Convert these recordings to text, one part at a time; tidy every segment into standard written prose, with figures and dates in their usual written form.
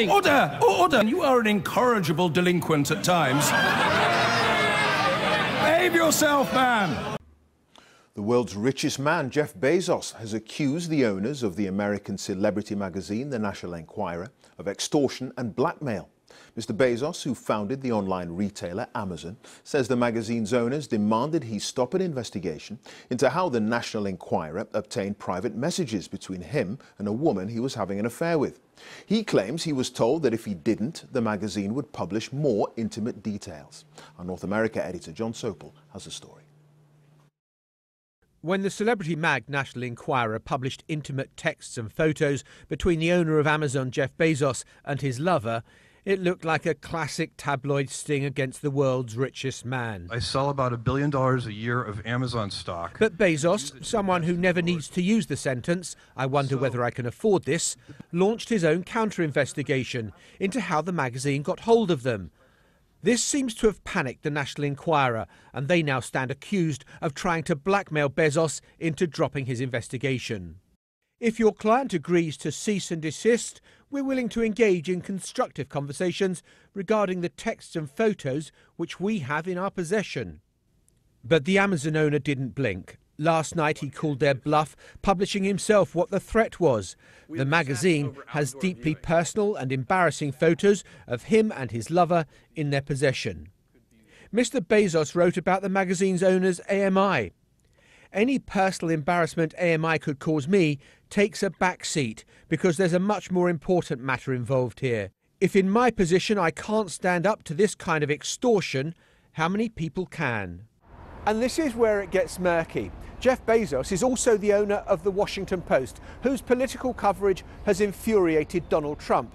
Order! Order! You are an incorrigible delinquent at times. Behave yourself, man! The world's richest man, Jeff Bezos, has accused the owners of the American celebrity magazine, the National Enquirer, of extortion and blackmail. Mr. Bezos, who founded the online retailer Amazon, says the magazine's owners demanded he stop an investigation into how the National Enquirer obtained private messages between him and a woman he was having an affair with. He claims he was told that if he didn't, the magazine would publish more intimate details. Our North America editor John Sopel has the story. When the celebrity mag National Enquirer published intimate texts and photos between the owner of Amazon, Jeff Bezos, and his lover, it looked like a classic tabloid sting against the world's richest man. I sell about $1 billion a year of Amazon stock. But Bezos, someone who never needs to use the sentence, "I wonder whether I can afford this," launched his own counter-investigation into how the magazine got hold of them. This seems to have panicked the National Enquirer, and they now stand accused of trying to blackmail Bezos into dropping his investigation. If your client agrees to cease and desist, we're willing to engage in constructive conversations regarding the texts and photos which we have in our possession. But the Amazon owner didn't blink. Last night he called their bluff, publishing himself what the threat was. The magazine has deeply personal and embarrassing photos of him and his lover in their possession. Mr. Bezos wrote about the magazine's owner's AMI. Any personal embarrassment AMI could cause me takes a back seat because there's a much more important matter involved here. If in my position I can't stand up to this kind of extortion, how many people can? And this is where it gets murky. Jeff Bezos is also the owner of the Washington Post, whose political coverage has infuriated Donald Trump.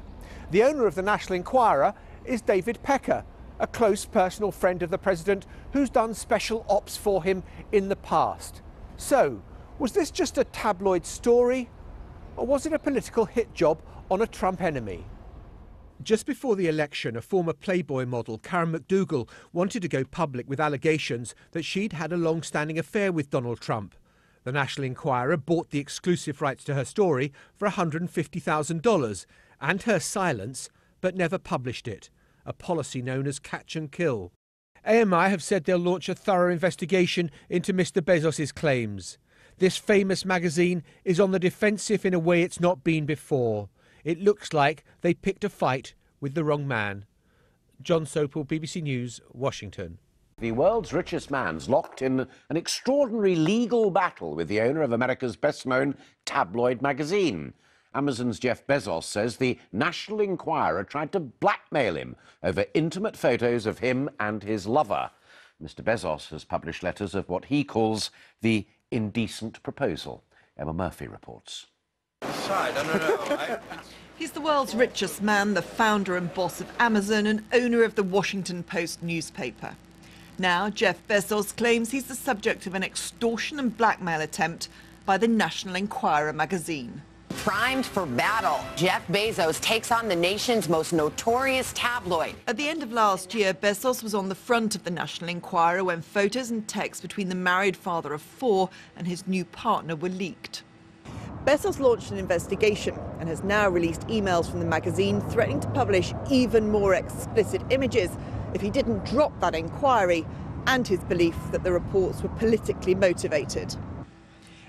The owner of the National Enquirer is David Pecker, a close personal friend of the president who's done special ops for him in the past. So, was this just a tabloid story, or was it a political hit job on a Trump enemy? Just before the election, a former Playboy model, Karen McDougal, wanted to go public with allegations that she'd had a long-standing affair with Donald Trump. The National Enquirer bought the exclusive rights to her story for $150,000 and her silence, but never published it, a policy known as catch and kill. AMI have said they'll launch a thorough investigation into Mr. Bezos' claims. This famous magazine is on the defensive in a way it's not been before. It looks like they picked a fight with the wrong man. John Sopel, BBC News, Washington. The world's richest man's locked in an extraordinary legal battle with the owner of America's best-known tabloid magazine. Amazon's Jeff Bezos says the National Enquirer tried to blackmail him over intimate photos of him and his lover. Mr. Bezos has published letters of what he calls the indecent proposal. Emma Murphy reports. He's the world's richest man, the founder and boss of Amazon and owner of the Washington Post newspaper. Now, Jeff Bezos claims he's the subject of an extortion and blackmail attempt by the National Enquirer magazine. Primed for battle, Jeff Bezos takes on the nation's most notorious tabloid. At the end of last year, Bezos was on the front of the National Enquirer when photos and texts between the married father of 4 and his new partner were leaked. Bezos launched an investigation and has now released emails from the magazine threatening to publish even more explicit images if he didn't drop that inquiry, and his belief that the reports were politically motivated.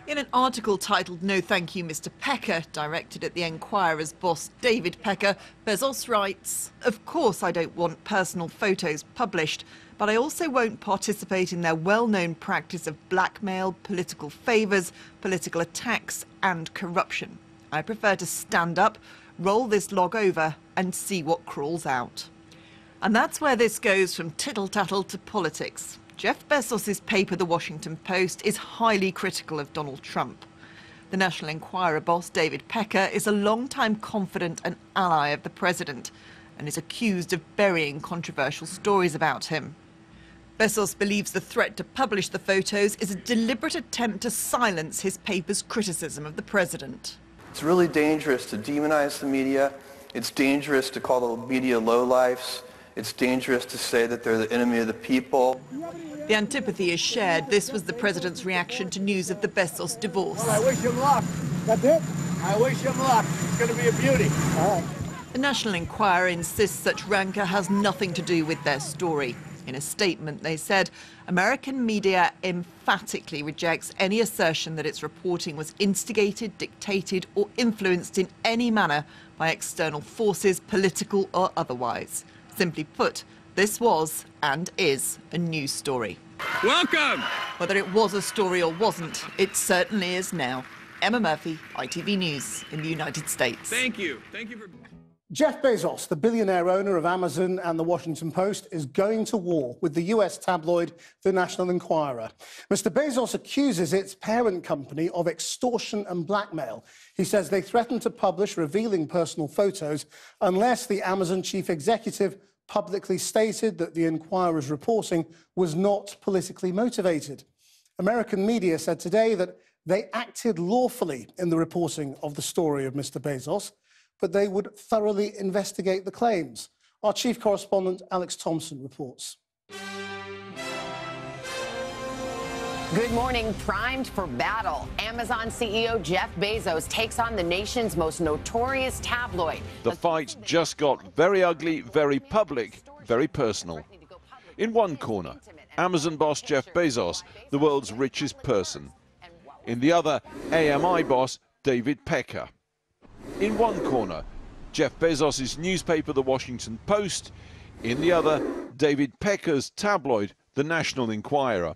In an article titled "No Thank You, Mr. Pecker," directed at the Enquirer's boss, David Pecker, Bezos writes, "Of course I don't want personal photos published, but I also won't participate in their well-known practice of blackmail, political favours, political attacks and corruption. I prefer to stand up, roll this log over and see what crawls out." And that's where this goes from tittle-tattle to politics. Jeff Bezos' paper, The Washington Post, is highly critical of Donald Trump. The National Enquirer boss, David Pecker, is a long-time confidant and ally of the president and is accused of burying controversial stories about him. Bezos believes the threat to publish the photos is a deliberate attempt to silence his paper's criticism of the president. It's really dangerous to demonize the media. It's dangerous to call the media lowlifes. It's dangerous to say that they're the enemy of the people. The antipathy is shared. This was the president's reaction to news of the Bezos divorce. Well, I wish him luck. That's it? I wish him luck. It's going to be a beauty. All right. The National Enquirer insists such rancour has nothing to do with their story. In a statement, they said American media emphatically rejects any assertion that its reporting was instigated, dictated or influenced in any manner by external forces, political or otherwise. Simply put, this was and is a news story. Welcome! Whether it was a story or wasn't, it certainly is now. Emma Murphy, ITV News in the United States. Thank you. Thank you for... Jeff Bezos, the billionaire owner of Amazon and the Washington Post, is going to war with the US tabloid The National Enquirer. Mr. Bezos accuses its parent company of extortion and blackmail. He says they threatened to publish revealing personal photos unless the Amazon chief executive publicly stated that the Enquirer's reporting was not politically motivated. American media said today that they acted lawfully in the reporting of the story of Mr. Bezos, but they would thoroughly investigate the claims. Our chief correspondent, Alex Thompson, reports. Good morning. Primed for battle. Amazon CEO Jeff Bezos takes on the nation's most notorious tabloid. The fight just got very ugly, very public, very personal. In one corner, Amazon boss Jeff Bezos, the world's richest person. In the other, AMI boss David Pecker. In one corner, Jeff Bezos' newspaper, The Washington Post. In the other, David Pecker's tabloid, The National Enquirer.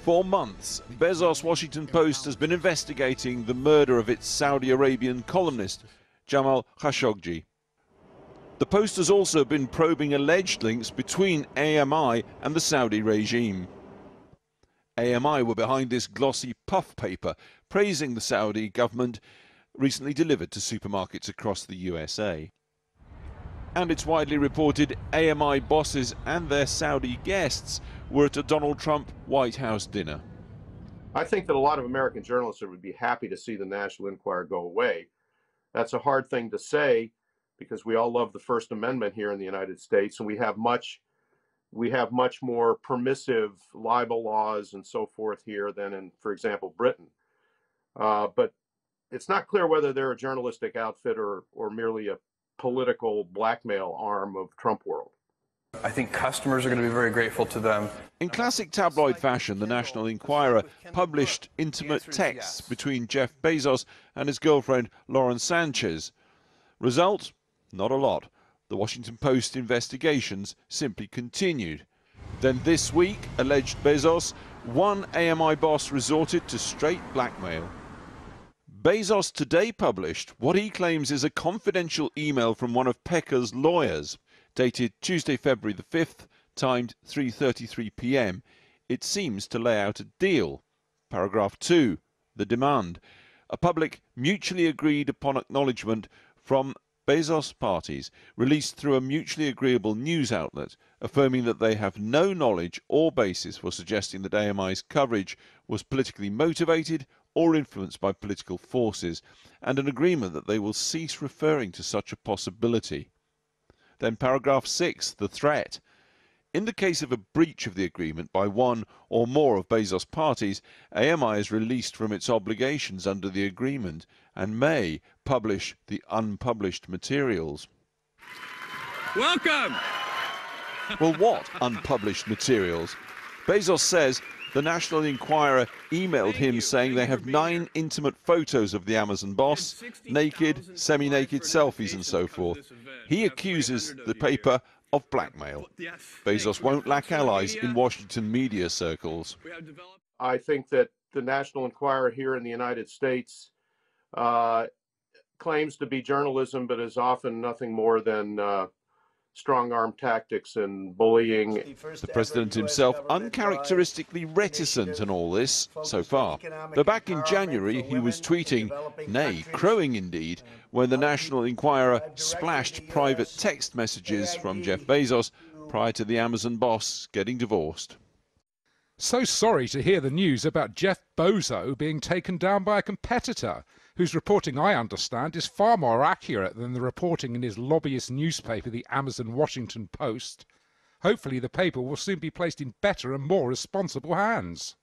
For months, Bezos' Washington Post has been investigating the murder of its Saudi Arabian columnist, Jamal Khashoggi. The Post has also been probing alleged links between AMI and the Saudi regime. AMI were behind this glossy puff paper praising the Saudi government, recently delivered to supermarkets across the USA. And it's widely reported AMI bosses and their Saudi guests were at a Donald Trump White House dinner. I think that a lot of American journalists would be happy to see the National Enquirer go away. That's a hard thing to say because we all love the First Amendment here in the United States, and we have much more permissive libel laws and so forth here than in, for example, Britain. But it's not clear whether they're a journalistic outfit or merely a political blackmail arm of Trump world. I think customers are going to be very grateful to them. In classic tabloid fashion, the National Enquirer published intimate texts between Jeff Bezos and his girlfriend Lauren Sanchez. Result? Not a lot. The Washington Post investigations simply continued. Then this week, alleged Bezos, one AMI boss resorted to straight blackmail. Bezos today published what he claims is a confidential email from one of Pecker's lawyers, dated Tuesday, February the 5th, timed 3:33 p.m. It seems to lay out a deal. Paragraph 2, the demand. A public, mutually agreed upon acknowledgement from Bezos parties, released through a mutually agreeable news outlet, affirming that they have no knowledge or basis for suggesting that AMI's coverage was politically motivated or influenced by political forces, and an agreement that they will cease referring to such a possibility. Then paragraph 6, the threat. In the case of a breach of the agreement by one or more of Bezos' parties, AMI is released from its obligations under the agreement and may publish the unpublished materials. Welcome! Well, what unpublished materials? Bezos says the National Enquirer emailed him saying they have 9 intimate photos of the Amazon boss, naked, semi-naked selfies and so forth. He accuses the paper of blackmail. Bezos won't lack allies in Washington media circles. I think that the National Enquirer here in the United States claims to be journalism, but is often nothing more than strong-arm tactics and bullying. The president himself uncharacteristically reticent on all this so far. Though back in January he was tweeting, nay, crowing indeed, when the National Enquirer splashed private text messages from Jeff Bezos prior to the Amazon boss getting divorced. So sorry to hear the news about Jeff Bezos being taken down by a competitor, whose reporting, I understand, is far more accurate than the reporting in his lobbyist newspaper, the Amazon Washington Post. Hopefully the paper will soon be placed in better and more responsible hands.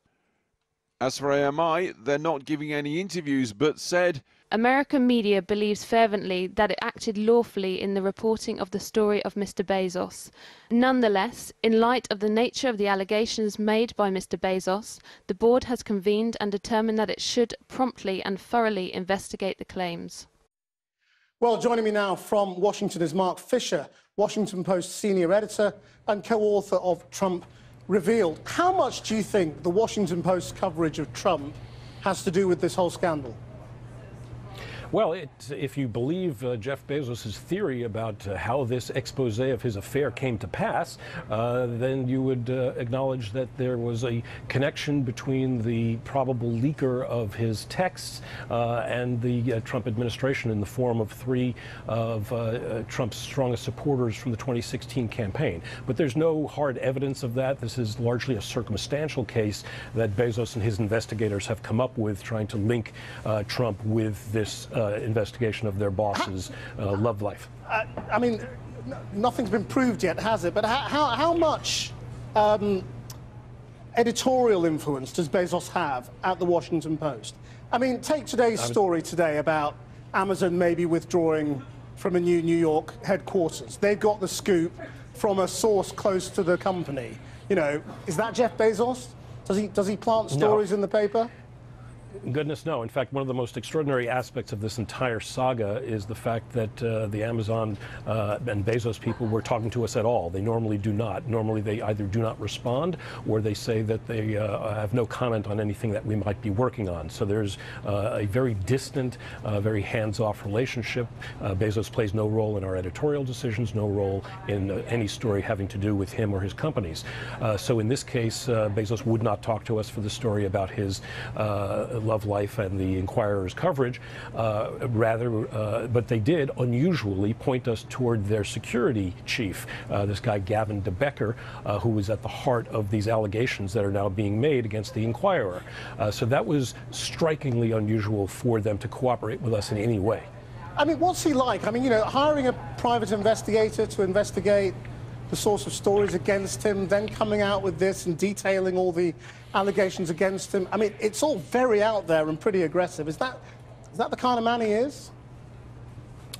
As for AMI, they're not giving any interviews, but said, American media believes fervently that it acted lawfully in the reporting of the story of Mr. Bezos. Nonetheless, in light of the nature of the allegations made by Mr. Bezos, the board has convened and determined that it should promptly and thoroughly investigate the claims. Well, joining me now from Washington is Mark Fisher, Washington Post senior editor and co-author of Trump Revealed. How much do you think the Washington Post's coverage of Trump has to do with this whole scandal? Well, if you believe Jeff Bezos' theory about how this expose of his affair came to pass, then you would acknowledge that there was a connection between the probable leaker of his texts and the Trump administration in the form of three of Trump's strongest supporters from the 2016 campaign. But there's no hard evidence of that. This is largely a circumstantial case that Bezos and his investigators have come up with, trying to link Trump with this investigation of their boss's love life. I mean, nothing's been proved yet, has it? But how much editorial influence does Bezos have at the Washington Post? I mean, take today's story today about Amazon maybe withdrawing from a new New York headquarters. They've got the scoop from a source close to the company. You know, is that Jeff Bezos? Does he plant stories in the paper? Goodness, no. In fact, one of the most extraordinary aspects of this entire saga is the fact that the Amazon and Bezos people were talking to us at all. They normally do not. Normally they either do not respond or they say that they have no comment on anything that we might be working on. So there's a very distant, very hands-off relationship. Bezos plays no role in our editorial decisions, no role in any story having to do with him or his companies. So in this case, Bezos would not talk to us for the story about his love life and the Enquirer's coverage, but they did unusually point us toward their security chief, this guy Gavin DeBecker, who was at the heart of these allegations that are now being made against the Enquirer. So that was strikingly unusual for them to cooperate with us in any way. I mean, what's he like? I mean, you know, hiring a private investigator to investigate the source of stories against him, then coming out with this and detailing all the allegations against him. I mean, it's all very out there and pretty aggressive. Is that the kind of man he is?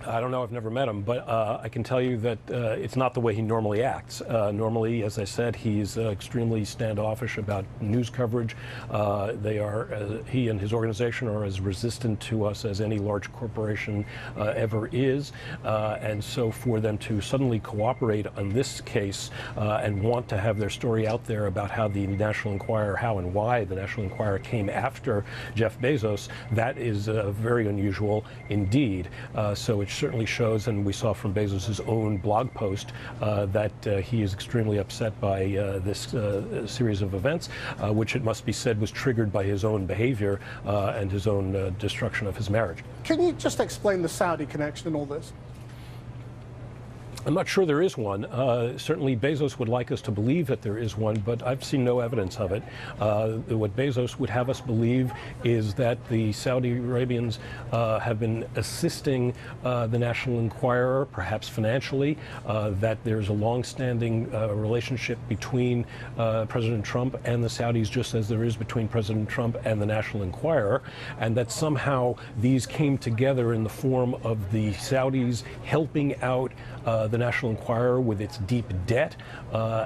I don't know, I've never met him, but I can tell you that it's not the way he normally acts. Normally, as I said, he's extremely standoffish about news coverage. He and his organization are as resistant to us as any large corporation ever is. And so for them to suddenly cooperate on this case and want to have their story out there about how the National Enquirer, how and why the National Enquirer came after Jeff Bezos, that is very unusual indeed. So it certainly shows, and we saw from Bezos' own blog post, that he is extremely upset by this series of events, which it must be said was triggered by his own behavior and his own destruction of his marriage. Can you just explain the Saudi connection in all this? I'm not sure there is one. Certainly Bezos would like us to believe that there is one, but I've seen no evidence of it. What Bezos would have us believe is that the Saudi Arabians have been assisting the National Enquirer, perhaps financially, that there's a long-standing relationship between President Trump and the Saudis, just as there is between President Trump and the National Enquirer, and that somehow these came together in the form of the Saudis helping out the National Enquirer with its deep debt,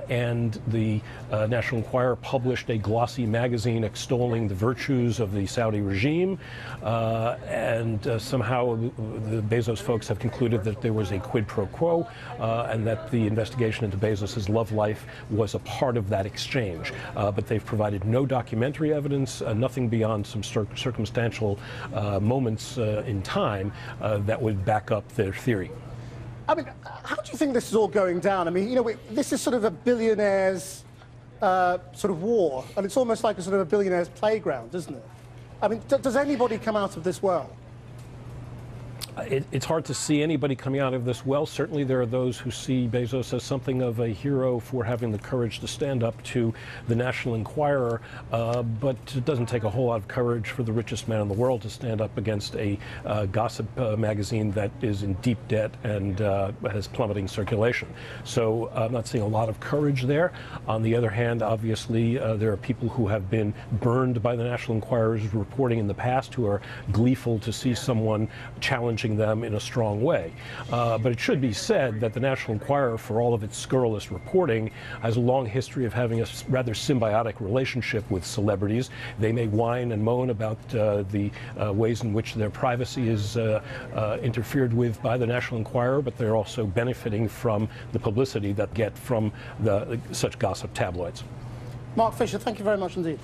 and the National Enquirer published a glossy magazine extolling the virtues of the Saudi regime, and somehow the Bezos folks have concluded that there was a quid pro quo, and that the investigation into Bezos' love life was a part of that exchange. But they've provided no documentary evidence, nothing beyond some circumstantial moments in time that would back up their theory. I mean, how do you think this is all going down? I mean, you know, this is sort of a billionaires sort of war, and it's almost like a sort of a billionaires playground, isn't it? I mean, does anybody come out of this well? It's hard to see anybody coming out of this well. Certainly there are those who see Bezos as something of a hero for having the courage to stand up to the National Enquirer, but it doesn't take a whole lot of courage for the richest man in the world to stand up against a gossip magazine that is in deep debt and has plummeting circulation. So I'm not seeing a lot of courage there. On the other hand, obviously, there are people who have been burned by the National Enquirer's reporting in the past who are gleeful to see someone challenging them in a strong way. But it should be said that the National Enquirer, for all of its scurrilous reporting, has a long history of having a rather symbiotic relationship with celebrities. They may whine and moan about the ways in which their privacy is interfered with by the National Enquirer, but they're also benefiting from the publicity that get from such gossip tabloids. Mark Fisher, thank you very much indeed.